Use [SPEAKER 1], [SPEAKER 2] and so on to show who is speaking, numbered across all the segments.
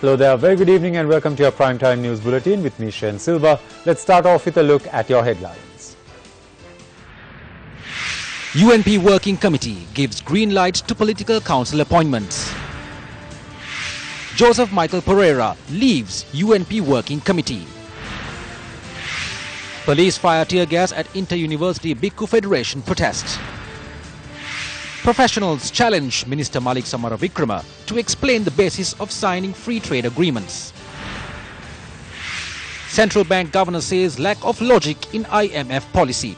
[SPEAKER 1] Hello there, very good evening and welcome to your Primetime News Bulletin with me, Shane Silva. Let's start off with a look at your headlines.
[SPEAKER 2] UNP Working Committee gives green light to political council appointments. Joseph Michael Pereira leaves UNP Working Committee. Police fire tear gas at Inter-University Bhikkhu Federation protest. Professionals challenge Minister Malik Samaravikrama to explain the basis of signing free trade agreements. Central Bank Governor says lack of logic in IMF policy.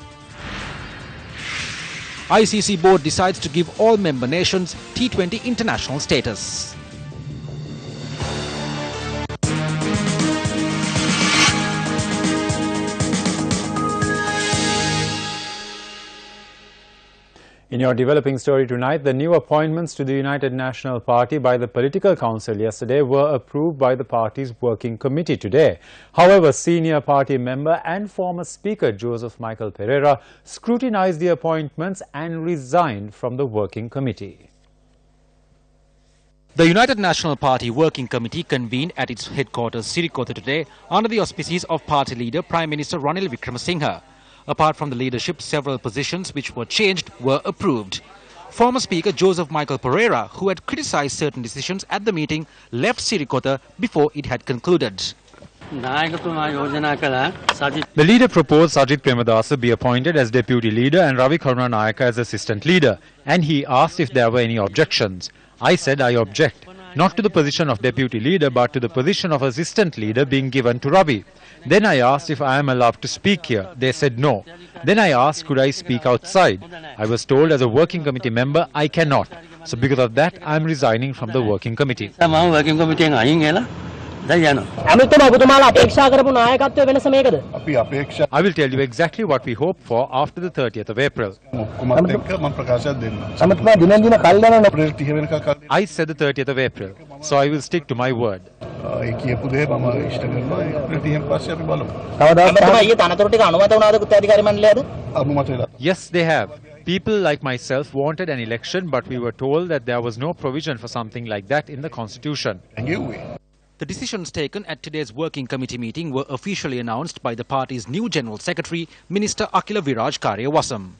[SPEAKER 2] ICC board decides to give all member nations T20 international status.
[SPEAKER 1] In your developing story tonight, the new appointments to the United National Party by the Political Council yesterday were approved by the party's working committee today. However, senior party member and former Speaker Joseph Michael Pereira scrutinized the appointments and resigned from the working committee.
[SPEAKER 2] The United National Party Working Committee convened at its headquarters Sirikota today under the auspices of party leader Prime Minister Ranil Wickremesinghe. Apart from the leadership, several positions which were changed were approved. Former Speaker Joseph Michael Pereira, who had criticized certain decisions at the meeting, left Sirikota before it had concluded.
[SPEAKER 1] The leader proposed Sajith Premadasa be appointed as deputy leader and Ravi Karunanayaka as assistant leader, and he asked if there were any objections. I said I object, not to the position of deputy leader but to the position of assistant leader being given to Ravi. Then I asked if I am allowed to speak here. They said no. Then I asked could I speak outside. I was told as a working committee member I cannot. So because of that I am resigning from the working committee. I will tell you exactly what we hope for after the 30th of April. I said the 30th of April, so I will stick to my word. Yes, they have. People like myself wanted an election, but we were told that there was no provision for something like that in the Constitution.
[SPEAKER 2] The decisions taken at today's working committee meeting were officially announced by the party's new General Secretary, Minister Akila Viraj Karyawasam.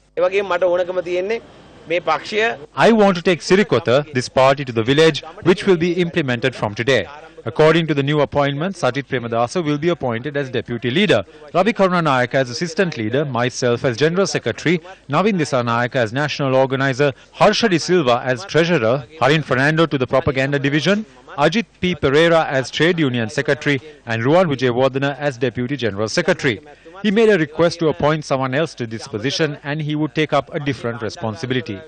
[SPEAKER 1] I want to take Sirikota, this party, to the village, which will be implemented from today. According to the new appointment, Sajith Premadasa will be appointed as deputy leader, Ravi Karunanayaka as assistant leader, myself as general secretary, Navin Disanayaka as national organizer, Harsha De Silva as treasurer, Harin Fernando to the propaganda division, Ajit P. Pereira as trade union secretary, and Ruwan Vijayawardena as deputy general secretary. He made a request to appoint someone else to this position and he would take up a different responsibility.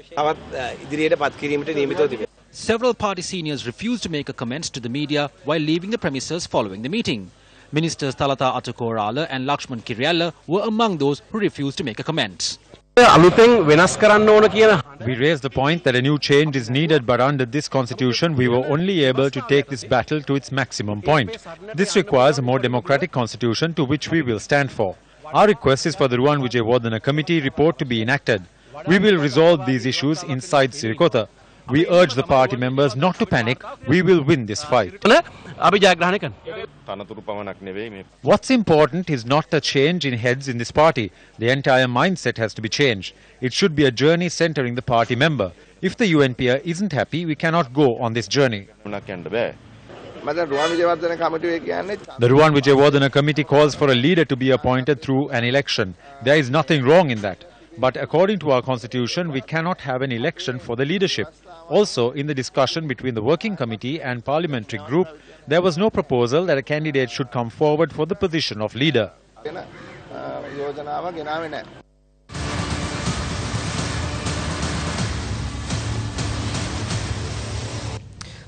[SPEAKER 2] Several party seniors refused to make a comment to the media while leaving the premises following the meeting. Ministers Thalata Atukorala and Lakshman Kiryala were among those who refused to make a comment.
[SPEAKER 1] We raised the point that a new change is needed, but under this constitution we were only able to take this battle to its maximum point. This requires a more democratic constitution to which we will stand for. Our request is for the Ruwan Vijayawardena committee report to be enacted. We will resolve these issues inside Sirikota. We urge the party members not to panic. We will win this fight. What's important is not a change in heads in this party. The entire mindset has to be changed. It should be a journey centering the party member. If the UNP isn't happy, we cannot go on this journey. The Ruwan Vijayawardena committee calls for a leader to be appointed through an election. There is nothing wrong in that. But according to our constitution, we cannot have an election for the leadership. Also, in the discussion between the working committee and parliamentary group, there was no proposal that a candidate should come forward for the position of leader.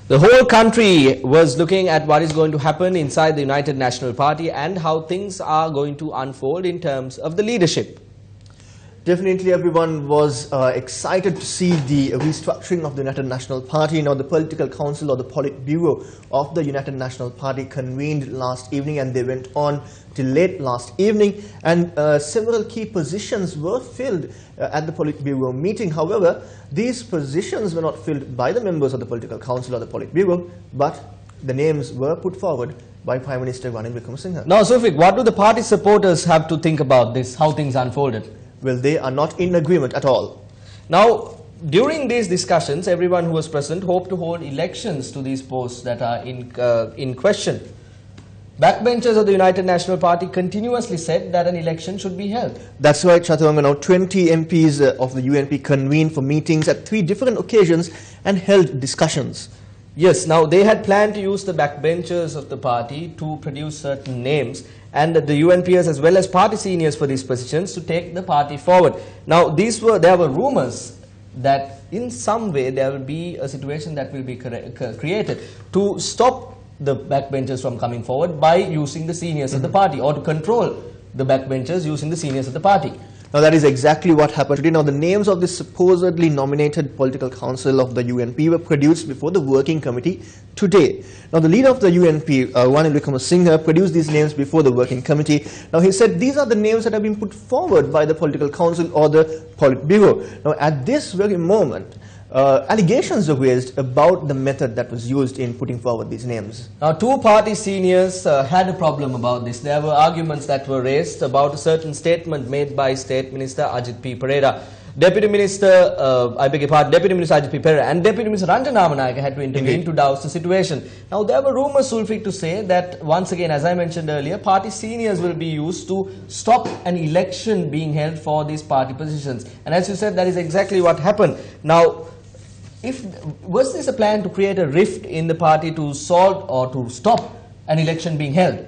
[SPEAKER 3] The whole country was looking at what is going to happen inside the United National Party and how things are going to unfold in terms of the leadership.
[SPEAKER 4] Definitely everyone was excited to see the restructuring of the United National Party. Now the Political Council or the Politburo of the United National Party convened last evening and they went on till late last evening, and several key positions were filled at the Politburo meeting. However, these positions were not filled by the members of the Political Council or the Politburo, but the names were put forward by Prime Minister Ranil Wickremesinghe.
[SPEAKER 3] Now, Sulfik, what do the party supporters have to think about this, how things unfolded?
[SPEAKER 4] Well, they are not in agreement at all.
[SPEAKER 3] Now, during these discussions, everyone who was present hoped to hold elections to these posts that are in question. Backbenchers of the United National Party continuously said that an election should be held.
[SPEAKER 4] That's right, Chaturanga. Now, 20 MPs of the UNP convened for meetings at 3 different occasions and held discussions.
[SPEAKER 3] Yes, now they had planned to use the backbenchers of the party to produce certain names and the UNPs as well as party seniors for these positions to take the party forward. Now, there were rumors that in some way there will be a situation that will be created to stop the backbenchers from coming forward by using the seniors of the party, or to control the backbenchers using the seniors of the party.
[SPEAKER 4] Now, that is exactly what happened today. Now, the names of the supposedly nominated political council of the UNP were produced before the working committee today. Now, the leader of the UNP, Ranil Wickremesinghe, produced these names before the working committee. Now, he said these are the names that have been put forward by the political council or the Politburo. Now, at this very moment, allegations are raised about the method that was used in putting forward these names.
[SPEAKER 3] Now, 2 party seniors had a problem about this. There were arguments that were raised about a certain statement made by State Minister Ajit P. Pereira. Deputy Minister Ajit P. Pereira and Deputy Minister Ranjana Amanayaka had to intervene to douse the situation. Now, there were rumors, Sulfik, to say that once again, as I mentioned earlier, party seniors will be used to stop an election being held for these party positions. And as you said, that is exactly what happened. Now, was this a plan to create a rift in the party to solve or to stop an election being held?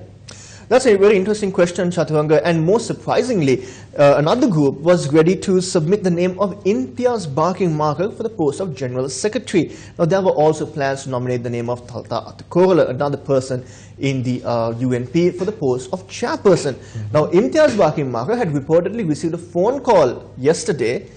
[SPEAKER 4] That's a very interesting question, Chaturanga, and most surprisingly, another group was ready to submit the name of Imtiaz Barking Marker for the post of General Secretary. Now, there were also plans to nominate the name of Thalta Atakorola, another person in the UNP, for the post of Chairperson. Now, Imtiaz Barking Marker had reportedly received a phone call yesterday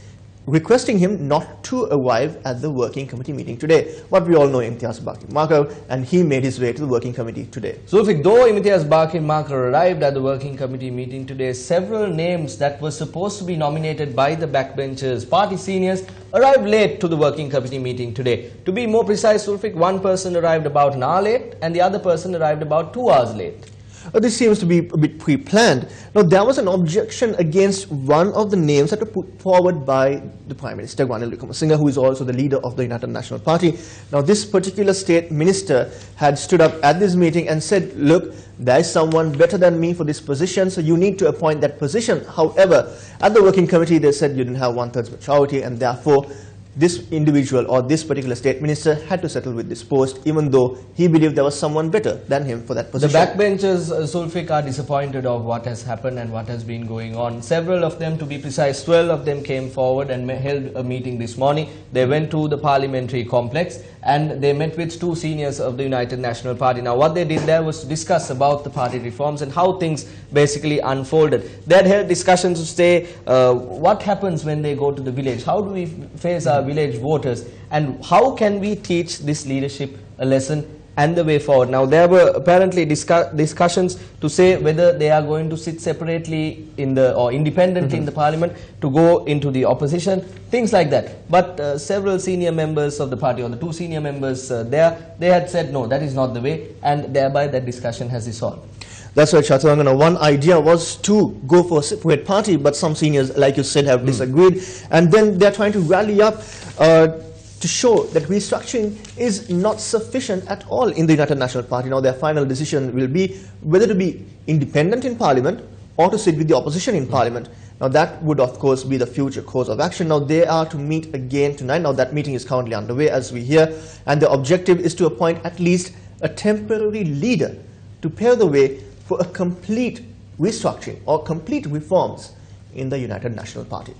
[SPEAKER 4] requesting him not to arrive at the working committee meeting today. But we all know Imtiaz Barking Marker, and he made his way to the working committee today.
[SPEAKER 3] So, though Imtiaz Barking Marker arrived at the working committee meeting today, several names that were supposed to be nominated by the backbenchers, party seniors, arrived late to the working committee meeting today. To be more precise, Sulfik, one person arrived about an hour late and the other person arrived about 2 hours late.
[SPEAKER 4] This seems to be a bit pre-planned. Now, there was an objection against one of the names that were put forward by the Prime Minister, Ranil Wickremesinghe, who is also the leader of the United National Party. Now, this particular state minister had stood up at this meeting and said, look, there is someone better than me for this position, so you need to appoint that position. However, at the working committee, they said you didn't have 1/3 majority, and therefore, this individual or this particular state minister had to settle with this post, even though he believed there was someone better than him for that position.
[SPEAKER 3] The backbenchers, Sulfik, are disappointed of what has happened and what has been going on. Several of them, to be precise, 12 of them came forward and held a meeting this morning. They went to the parliamentary complex and they met with 2 seniors of the United National Party. Now, what they did there was to discuss about the party reforms and how things basically unfolded. They had held discussions to say what happens when they go to the village, how do we face our village voters, and how can we teach this leadership a lesson and the way forward. Now, there were apparently discussions to say whether they are going to sit separately or independently in the parliament to go into the opposition, things like that. But several senior members of the party, or the 2 senior members they had said no, that is not the way, and thereby that discussion has dissolved.
[SPEAKER 4] That's right, Chaturanga. One idea was to go for a separate party, but some seniors, like you said, have disagreed. And then they're trying to rally up to show that restructuring is not sufficient at all in the United National Party. Now, their final decision will be whether to be independent in Parliament or to sit with the opposition in Parliament. Now, that would, of course, be the future course of action. Now, they are to meet again tonight. Now, that meeting is currently underway, as we hear. And the objective is to appoint at least a temporary leader to pave the way for a complete restructuring or complete reforms in the United National Party.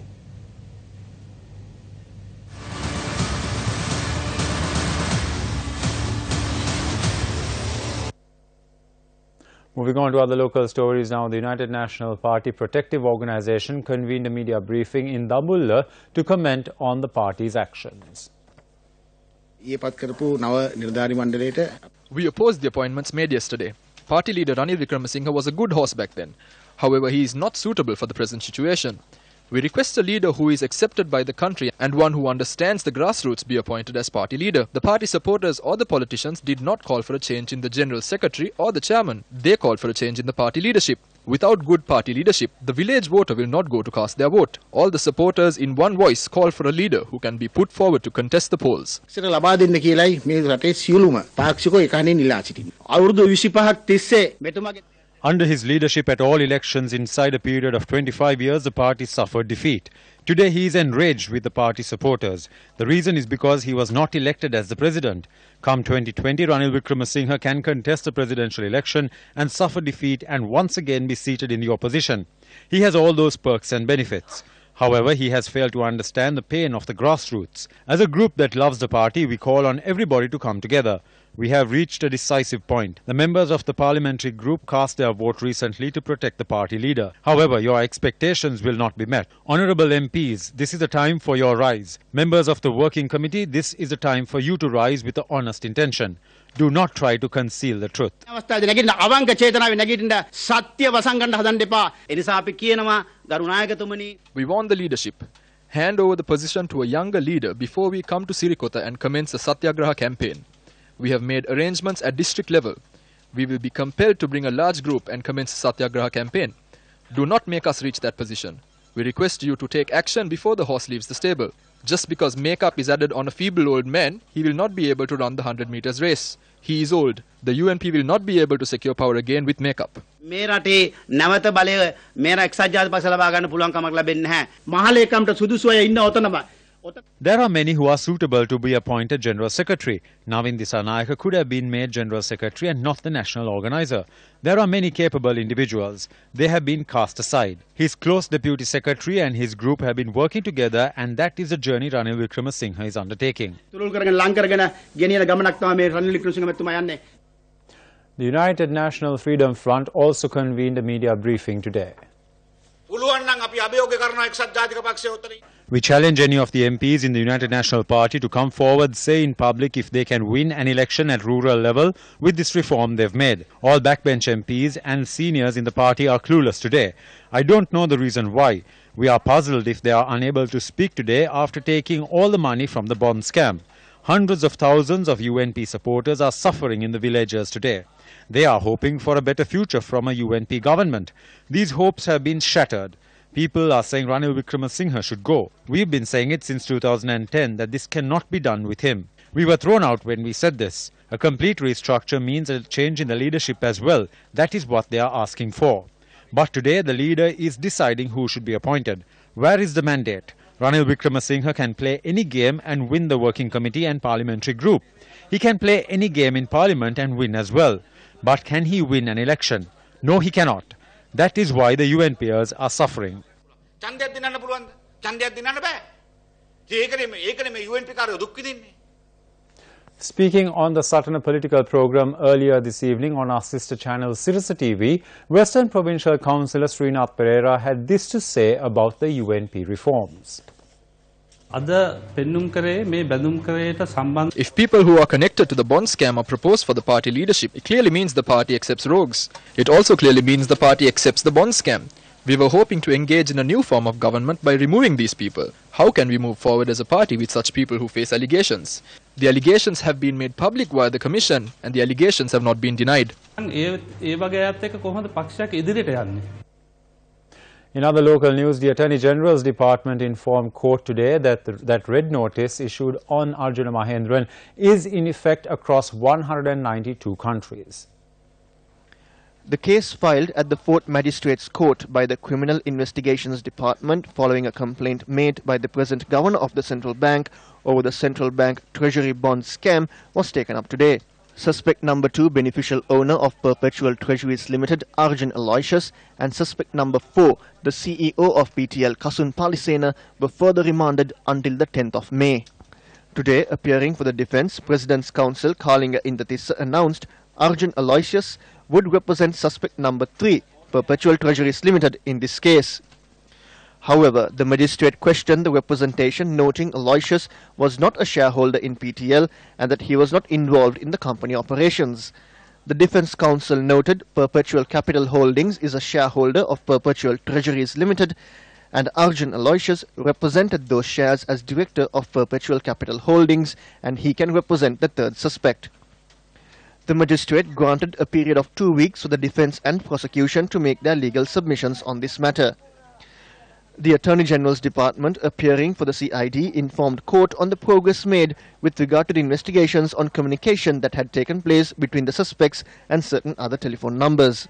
[SPEAKER 1] Moving on to other local stories now, the United National Party Protective Organisation convened a media briefing in Dambulla to comment on the party's actions.
[SPEAKER 5] We
[SPEAKER 6] opposed the appointments made yesterday. Party leader Ranil Wickremesinghe was a good horse back then. However, he is not suitable for the present situation. We request a leader who is accepted by the country and one who understands the grassroots be appointed as party leader. The party supporters or the politicians did not call for a change in the general secretary or the chairman. They called for a change in the party leadership. Without good party leadership, the village voter will not go to cast their vote. All the supporters in one voice call for a leader who can be put forward to contest the polls.
[SPEAKER 1] Under his leadership at all elections inside a period of 25 years, the party suffered defeat. Today he is enraged with the party supporters. The reason is because he was not elected as the president. Come 2020, Ranil Wickremesinghe can contest the presidential election and suffer defeat and once again be seated in the opposition. He has all those perks and benefits. However, he has failed to understand the pain of the grassroots. As a group that loves the party, we call on everybody to come together. We have reached a decisive point. The members of the parliamentary group cast their vote recently to protect the party leader. However, your expectations will not be met. Honourable MPs, this is a time for your rise. Members of the working committee, this is a time for you to rise with an honest intention. Do not try to conceal the truth.
[SPEAKER 6] We want the leadership. Hand over the position to a younger leader before we come to Sirikota and commence a Satyagraha campaign. We have made arrangements at district level. We will be compelled to bring a large group and commence a Satyagraha campaign. Do not make us reach that position. We request you to take action before the horse leaves the stable. Just because makeup is added on a feeble old man, he will not be able to run the 100 meters race. He is old. The UNP will not be able to secure power again with makeup.
[SPEAKER 1] There are many who are suitable to be appointed General Secretary. Navin Dissanayake could have been made General Secretary and not the national organizer. There are many capable individuals. They have been cast aside. His close Deputy Secretary and his group have been working together, and that is a journey Ranil Wickremesinghe is undertaking.
[SPEAKER 7] The
[SPEAKER 1] United National Freedom Front also convened a media briefing today. We challenge any of the MPs in the United National Party to come forward, say in public if they can win an election at rural level with this reform they've made. All backbench MPs and seniors in the party are clueless today. I don't know the reason why. We are puzzled if they are unable to speak today after taking all the money from the bond scam. Hundreds of thousands of UNP supporters are suffering in the villages today. They are hoping for a better future from a UNP government. These hopes have been shattered. People are saying Ranil Wickremesinghe should go. We've been saying it since 2010 that this cannot be done with him. We were thrown out when we said this. A complete restructure means a change in the leadership as well. That is what they are asking for. But today the leader is deciding who should be appointed. Where is the mandate? Ranil Wickremesinghe can play any game and win the working committee and parliamentary group. He can play any game in parliament and win as well. But can he win an election? No, he cannot. That is why the UNPers are suffering. Speaking on the Satana political program earlier this evening on our sister channel Sirasa TV, Western Provincial Councillor Srinath Pereira had this to say about the UNP reforms.
[SPEAKER 6] If people who are connected to the bond scam are proposed for the party leadership, it clearly means the party accepts rogues. It also clearly means the party accepts the bond scam. We were hoping to engage in a new form of government by removing these people. How can we move forward as a party with such people who face allegations? The allegations have been made public via the commission and the allegations have not been denied.
[SPEAKER 1] In other local news, the Attorney General's Department informed court today that red notice issued on Arjuna Mahendran is in effect across 192 countries.
[SPEAKER 4] The case filed at the 4th Magistrates Court by the Criminal Investigations Department following a complaint made by the present Governor of the Central Bank over the Central Bank Treasury bond scam was taken up today. Suspect number 2, beneficial owner of Perpetual Treasuries Limited, Arjun Aloysius, and suspect number 4, the CEO of PTL, Kasun Palisena, were further remanded until the 10th of May. Today, appearing for the defence, President's Counsel Kalinga Indatissa announced Arjun Aloysius would represent suspect number 3, Perpetual Treasuries Limited, in this case. However, the magistrate questioned the representation, noting Aloysius was not a shareholder in PTL and that he was not involved in the company operations. The Defence Counsel noted Perpetual Capital Holdings is a shareholder of Perpetual Treasuries Limited and Arjun Aloysius represented those shares as Director of Perpetual Capital Holdings, and he can represent the third suspect. The magistrate granted a period of 2 weeks for the defence and prosecution to make their legal submissions on this matter. The Attorney General's Department, appearing for the CID, informed court on the progress made with regard to the investigations on communication that had taken place between the suspects and certain other telephone numbers.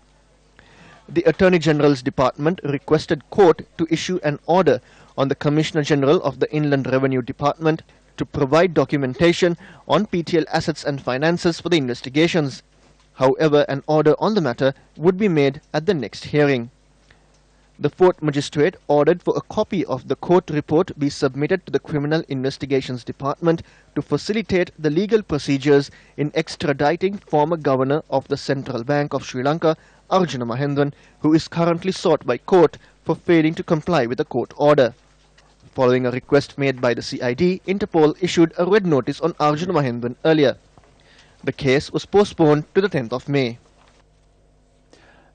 [SPEAKER 4] The Attorney General's Department requested court to issue an order on the Commissioner General of the Inland Revenue Department to provide documentation on PTL assets and finances for the investigations. However, an order on the matter would be made at the next hearing. The fourth magistrate ordered for a copy of the court report be submitted to the Criminal Investigations Department to facilitate the legal procedures in extraditing former governor of the Central Bank of Sri Lanka, Arjuna Mahendran, who is currently sought by court for failing to comply with the court order. Following a request made by the CID, Interpol issued a red notice on Arjuna Mahendran earlier. The case was postponed to the 10th of May.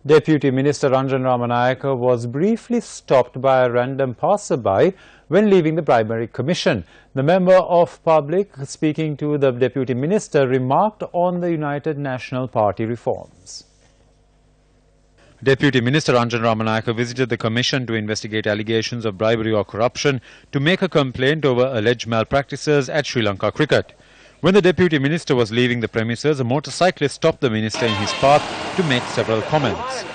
[SPEAKER 1] Deputy Minister Ranjan Ramanayaka was briefly stopped by a random passerby when leaving the Primary Commission. The Member of Public, speaking to the Deputy Minister, remarked on the United National Party reforms. Deputy Minister Ranjan Ramanayaka visited the Commission to investigate allegations of bribery or corruption to make a complaint over alleged malpractices at Sri Lanka cricket. When the Deputy Minister was leaving the premises, a motorcyclist stopped the Minister in his path to make several comments.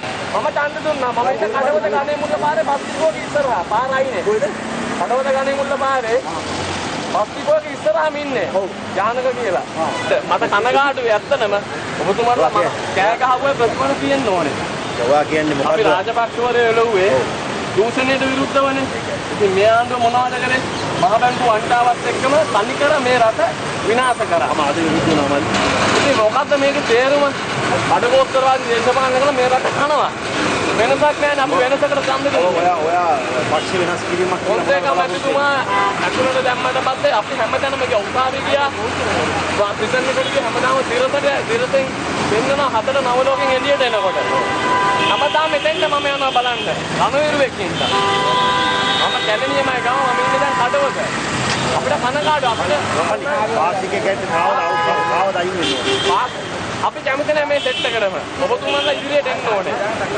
[SPEAKER 7] අපි කැමති නැහැ මේ set එකටම ඔබතුමාලා ඉදිරියට එන්න ඕනේ.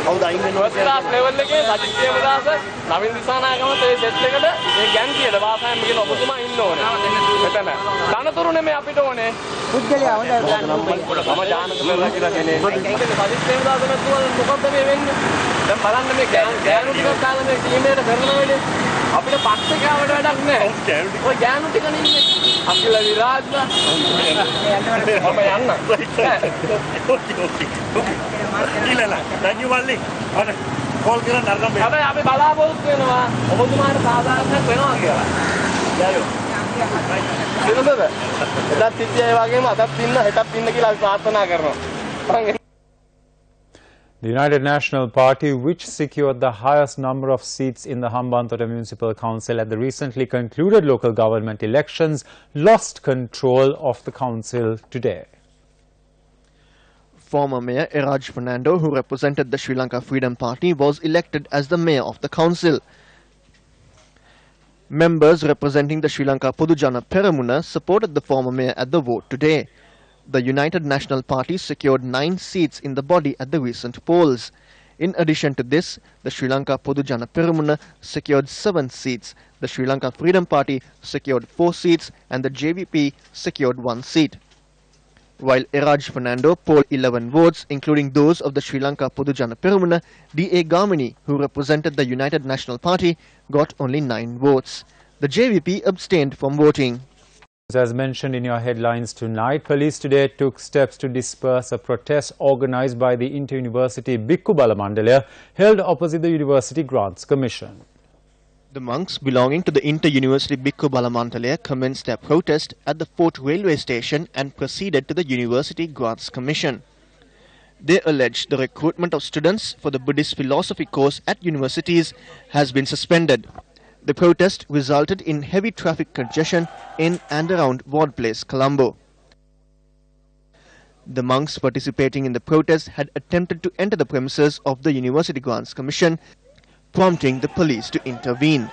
[SPEAKER 7] කවුද අයින් වෙන්නේ? ෆස්ට් ක්ලාස් ලෙවල් එකේ සජිත් ප්‍රේමදාස, නවීන් දිසානායකම මේ සෙට් එකට මේ ගැන්ටියට වාසයන් කියන ඔබතුමා ඉන්න ඕනේ. මෙතන. තනතුරු නෙමෙයි අපිට ඕනේ. පුද්ගලයා හොඳයි මම ජානක මෙල්ලා කියලා කියන්නේ. සජිත් ප්‍රේමදාස මැතිතුමා මොකක්ද මේ වෙන්නේ? දැන් බලන්න මේ ගෑනු ටිකක් කාලා මේ ටීම් එකට කරන වෙලේ අපිට පක්ෂිකාවට වැඩක් නැහැ. ඔය ගෑනු ටික නෙන්නේ. අපිලා විරාජ්ලා. මම යන්න. ඉලලා දැන් වල්ලි අර කෝල් කරලා නරගම් මේ හැබැයි අපි බලාපොරොත්තු වෙනවා ඔබතුමාට සාධාරණයක් වෙනවා කියලා. යායෝ. එතනද? එදත් සිද්ධිය වගේම අදත් ඉන්න හෙටත් ඉන්න කියලා අපි ප්‍රාර්ථනා කරනවා.
[SPEAKER 1] The United National Party, which secured the highest number of seats in the Hambantota Municipal Council at the recently concluded local government elections, lost control of the council today.
[SPEAKER 4] Former Mayor Eraj Fernando, who represented the Sri Lanka Freedom Party, was elected as the mayor of the council. Members representing the Sri Lanka Podujana Peramuna supported the former mayor at the vote today. The United National Party secured 9 seats in the body at the recent polls. In addition to this, the Sri Lanka Podujana Peramuna secured 7 seats, the Sri Lanka Freedom Party secured 4 seats, and the JVP secured 1 seat. While Eraj Fernando polled 11 votes, including those of the Sri Lanka Podujana Peramuna, D.A. Gamini, who represented the United National Party, got only 9 votes. The JVP abstained from voting.
[SPEAKER 1] As mentioned in your headlines tonight, police today took steps to disperse a protest organized by the Inter-University Bhikkhu Bala Mandalaya held opposite the University Grants Commission.
[SPEAKER 4] The monks belonging to the Inter-University Bhikkhu Bala Mandalaya commenced their protest at the Fort Railway Station and proceeded to the University Grants Commission. They alleged the recruitment of students for the Buddhist philosophy course at universities has been suspended. The protest resulted in heavy traffic congestion in and around Ward Place, Colombo. The monks participating in the protest had attempted to enter the premises of the University Grants Commission. prompting the police to intervene.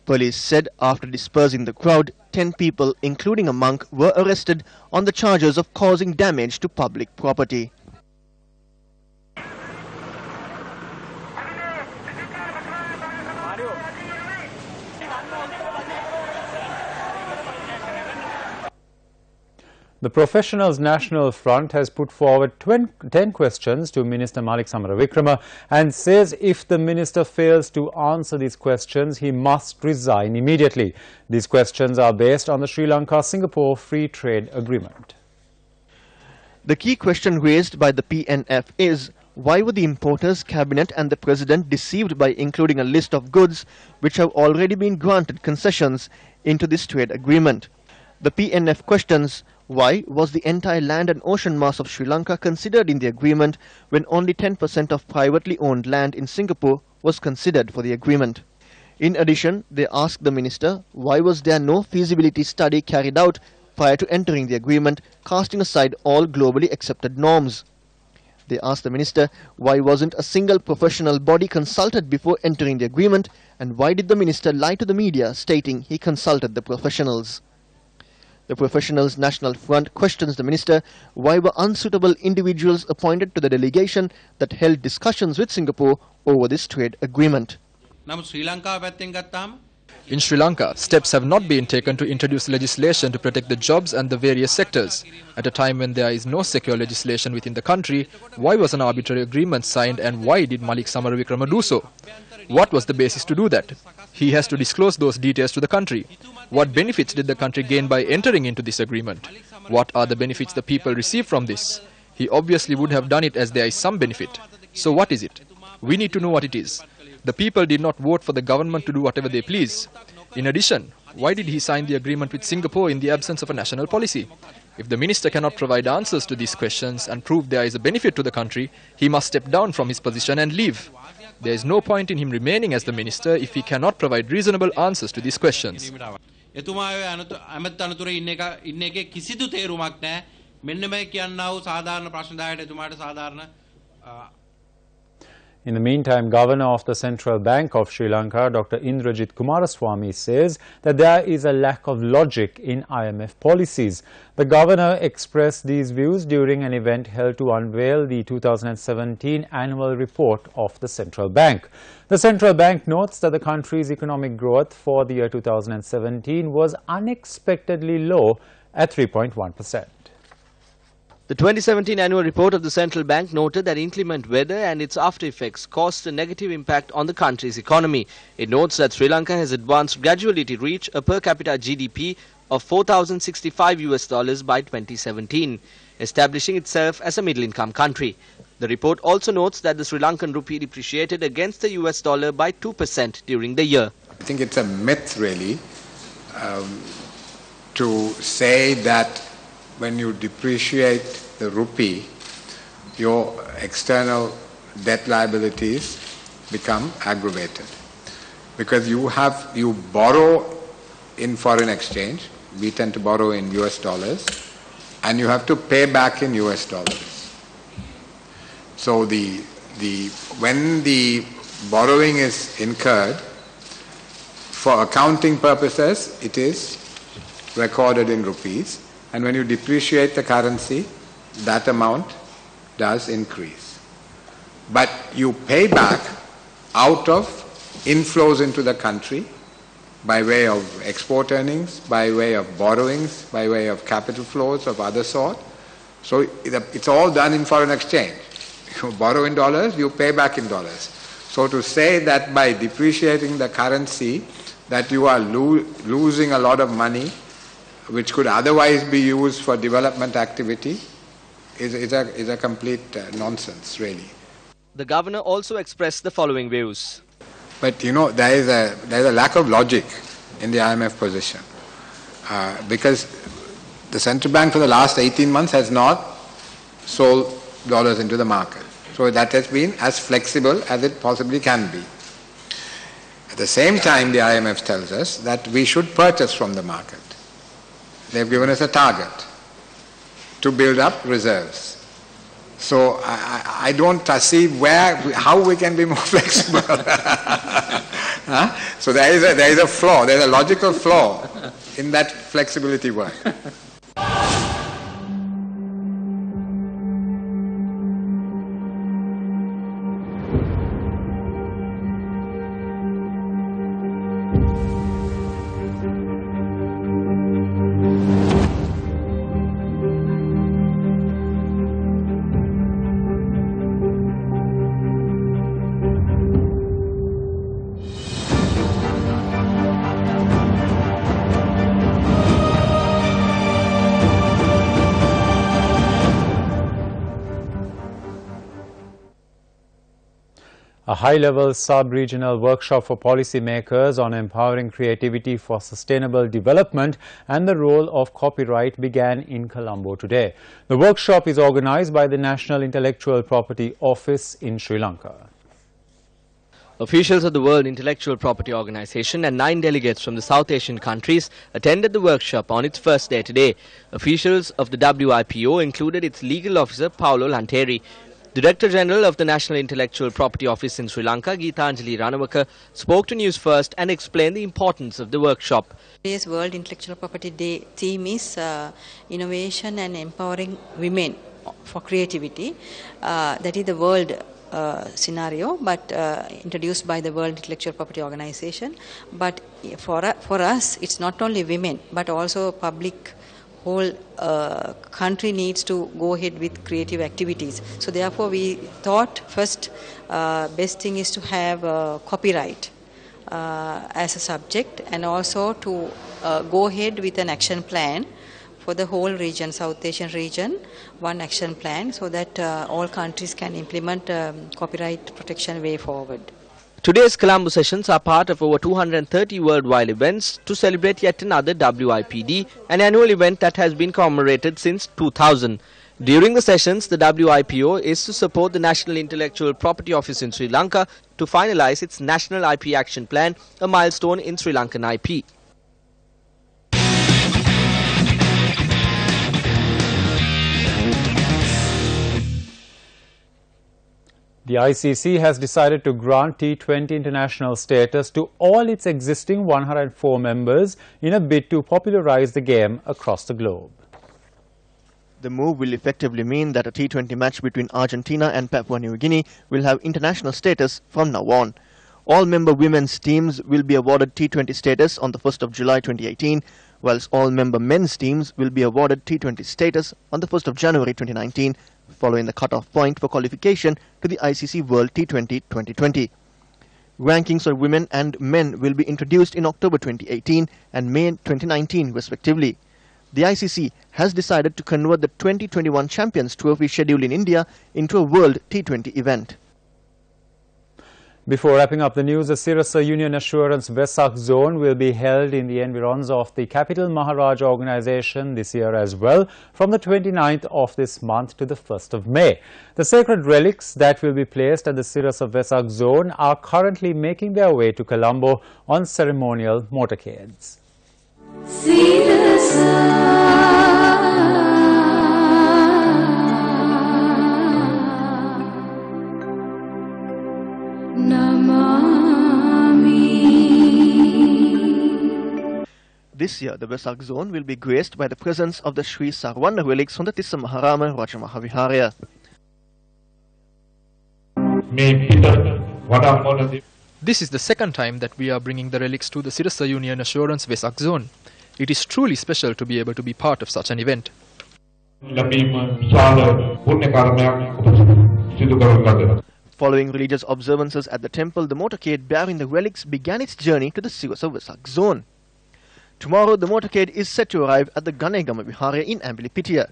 [SPEAKER 4] Police said after dispersing the crowd, 10 people, including a monk, were arrested on the charges of causing damage to public property.
[SPEAKER 1] The Professionals National Front has put forward 10 questions to Minister Malik Samaravikrama and says if the minister fails to answer these questions, he must resign immediately. These questions are based on the Sri Lanka-Singapore Free Trade Agreement.
[SPEAKER 4] The key question raised by the PNF is, why were the importers, cabinet and the president deceived by including a list of goods which have already been granted concessions into this trade agreement? The PNF questions, why was the entire land and ocean mass of Sri Lanka considered in the agreement when only 10% of privately owned land in Singapore was considered for the agreement? In addition, they asked the minister, why was there no feasibility study carried out prior to entering the agreement, casting aside all globally accepted norms? They asked the minister, why wasn't a single professional body consulted before entering the agreement, and why did the minister lie to the media stating he consulted the professionals? The Professionals National Front questions the minister, why were unsuitable individuals appointed to the delegation that held discussions with Singapore over this trade agreement.
[SPEAKER 6] In Sri Lanka, steps have not been taken to introduce legislation to protect the jobs and the various sectors. At a time when there is no secure legislation within the country, why was an arbitrary agreement signed and why did Malik Samaravikrama do so? What was the basis to do that? He has to disclose those details to the country. What benefits did the country gain by entering into this agreement? What are the benefits the people receive from this? He obviously would have done it as there is some benefit. So what is it? We need to know what it is. The people did not vote for the government to do whatever they please. In addition, why did he sign the agreement with Singapore in the absence of a national policy? If the minister cannot provide answers to these questions and prove there is a benefit to the country, he must step down from his position and leave. There is no point in him remaining as the minister if he cannot provide reasonable answers to these questions.
[SPEAKER 1] In the meantime, Governor of the Central Bank of Sri Lanka, Dr. Indrajit Kumaraswamy, says that there is a lack of logic in IMF policies. The Governor expressed these views during an event held to unveil the 2017 annual report of the Central Bank. The Central Bank notes that the country's economic growth for the year 2017 was unexpectedly low at 3.1%.
[SPEAKER 3] The 2017 annual report of the Central Bank noted that inclement weather and its after effects caused a negative impact on the country's economy. It notes that Sri Lanka has advanced gradually to reach a per capita GDP of $4,065 by 2017, establishing itself as a middle-income country. The report also notes that the Sri Lankan rupee depreciated against the US dollar by 2% during the year.
[SPEAKER 5] I think it's a myth, really, to say that when you depreciate the rupee, your external debt liabilities become aggravated. Because you borrow in foreign exchange, we tend to borrow in US dollars, and you have to pay back in US dollars. So when the borrowing is incurred, for accounting purposes, it is recorded in rupees. And when you depreciate the currency, that amount does increase. But you pay back out of inflows into the country by way of export earnings, by way of borrowings, by way of capital flows of other sort. So it's all done in foreign exchange. You borrow in dollars, you pay back in dollars. So to say that by depreciating the currency, that you are losing a lot of money which could otherwise be used for development activity is a complete nonsense, really.
[SPEAKER 3] The governor also expressed the following views.
[SPEAKER 5] But you know, there is a lack of logic in the IMF position because the central bank for the last 18 months has not sold dollars into the market. So that has been as flexible as it possibly can be. At the same time, the IMF tells us that we should purchase from the market. They've given us a target to build up reserves. So I don't see how we can be more flexible. So there is a flaw, there is a logical flaw in that flexibility word.
[SPEAKER 1] A high-level sub-regional workshop for policymakers on empowering creativity for sustainable development and the role of copyright began in Colombo today. The workshop is organized by the National Intellectual Property Office in Sri Lanka.
[SPEAKER 3] Officials of the World Intellectual Property Organization and 9 delegates from the South Asian countries attended the workshop on its first day today. Officials of the WIPO included its legal officer Paolo Lanteri. Director General of the National Intellectual Property Office in Sri Lanka, Geethanjali Ranawaka, spoke to Newsfirst and explained the importance of the workshop.
[SPEAKER 8] Today's World Intellectual Property Day theme is innovation and empowering women for creativity. That is the world scenario, but introduced by the World Intellectual Property Organization. But for us, it's not only women, but also public. Whole country needs to go ahead with creative activities. So therefore we thought first best thing is to have copyright as a subject, and also to go ahead with an action plan for the whole region, South Asian region, one action plan, so that all countries can implement copyright protection way forward.
[SPEAKER 3] Today's Colombo sessions are part of over 230 worldwide events to celebrate yet another WIPD, an annual event that has been commemorated since 2000. During the sessions, the WIPO is to support the National Intellectual Property Office in Sri Lanka to finalize its National IP Action Plan, a milestone in Sri Lankan IP.
[SPEAKER 1] The ICC has decided to grant T20 international status to all its existing 104 members in a bid to popularize the game across the globe.
[SPEAKER 4] The move will effectively mean that a T20 match between Argentina and Papua New Guinea will have international status from now on. All member women's teams will be awarded T20 status on the 1st of July 2018, whilst all member men's teams will be awarded T20 status on the 1st of January 2019, following the cut-off point for qualification to the ICC World T20 2020. Rankings for women and men will be introduced in October 2018 and May 2019 respectively. The ICC has decided to convert the 2021 Champions Trophy scheduled in India into a World T20 event.
[SPEAKER 1] Before wrapping up the news, the Sirasa Union Assurance Vesak Zone will be held in the environs of the Capital Maharaja organization this year as well, from the 29th of this month to the 1st of May. The sacred relics that will be placed at the Sirasa Vesak Zone are currently making their way to Colombo on ceremonial motorcades.
[SPEAKER 4] This year, the Vesak Zone will be graced by the presence of the Sri Sarvana relics from the Tissa Maharama Rajamahaviharya.
[SPEAKER 6] This is the second time that we are bringing the relics to the Sirasa Union Assurance Vesak Zone. It is truly special to be able to be part of such an event.
[SPEAKER 4] Following religious observances at the temple, the motorcade bearing the relics began its journey to the Sivasa Vesak zone. Tomorrow, the motorcade is set to arrive at the Ganegama Vihara in Ambilipitiya.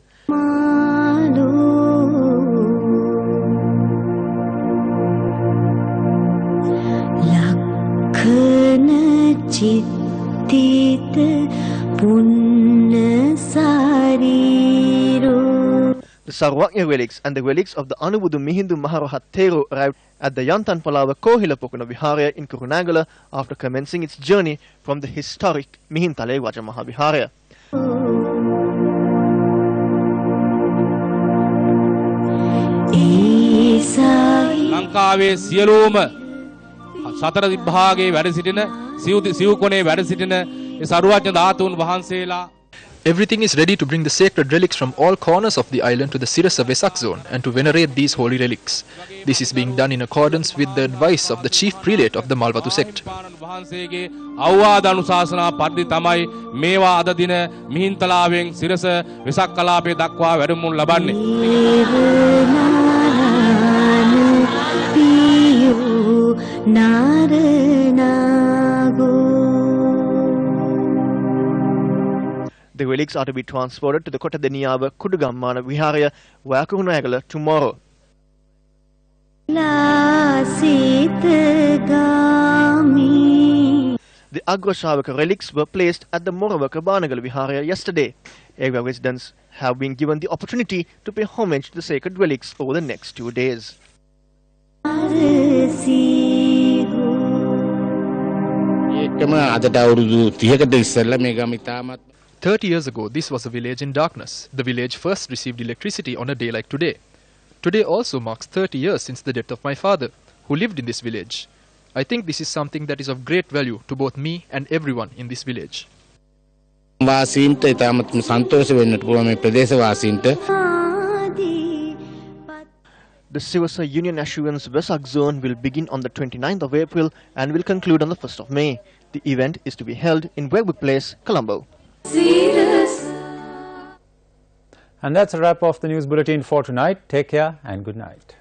[SPEAKER 4] The Sarwakya relics and the relics of the Anubudu Mihindu Maharahat Thero arrived at the Yantan Palawa Kohilapokuna Vihara in Kurunagala after commencing its journey from the historic Mihintale Vajamaha Vihara.
[SPEAKER 9] ලංකාවේ සියලුම සතර විභාගයේ වැඩ සිටින සිව් කොනේ වැඩ සිටින ඒ සරුවඥ ධාතුන් වහන්සේලා.
[SPEAKER 6] Everything is ready to bring the sacred relics from all corners of the island to the Sirasa Vesak zone and to venerate these holy relics. This is being done in accordance with the advice of the chief prelate of the Malwatu sect.
[SPEAKER 9] වහන්සේගේ අවවාද අනුශාසනා පරිදි තමයි මේවා අද දින මිහින්තලාවෙන් සිරස වෙසක් කලාපයේ දක්වා වැඩමුළු ලබන්නේ.
[SPEAKER 4] The relics are to be transported to the Kotadeniyawa Kudugammana Vihara via Kurunagala tomorrow. The Agrashavaka relics were placed at the Moravaka Banagal Vihara yesterday. Area residents have been given the opportunity to pay homage to the sacred relics over the next 2 days.
[SPEAKER 6] 30 years ago, this was a village in darkness. The village first received electricity on a day like today. Today also marks 30 years since the death of my father, who lived in this village. I think this is something that is of great value to both me and everyone in this village.
[SPEAKER 4] The Sivasa Union Assurance Vesak zone will begin on the 29th of April and will conclude on the 1st of May. The event is to be held in Wegwood Place, Colombo.
[SPEAKER 1] And that's a wrap of the news bulletin for tonight. Take care and good night.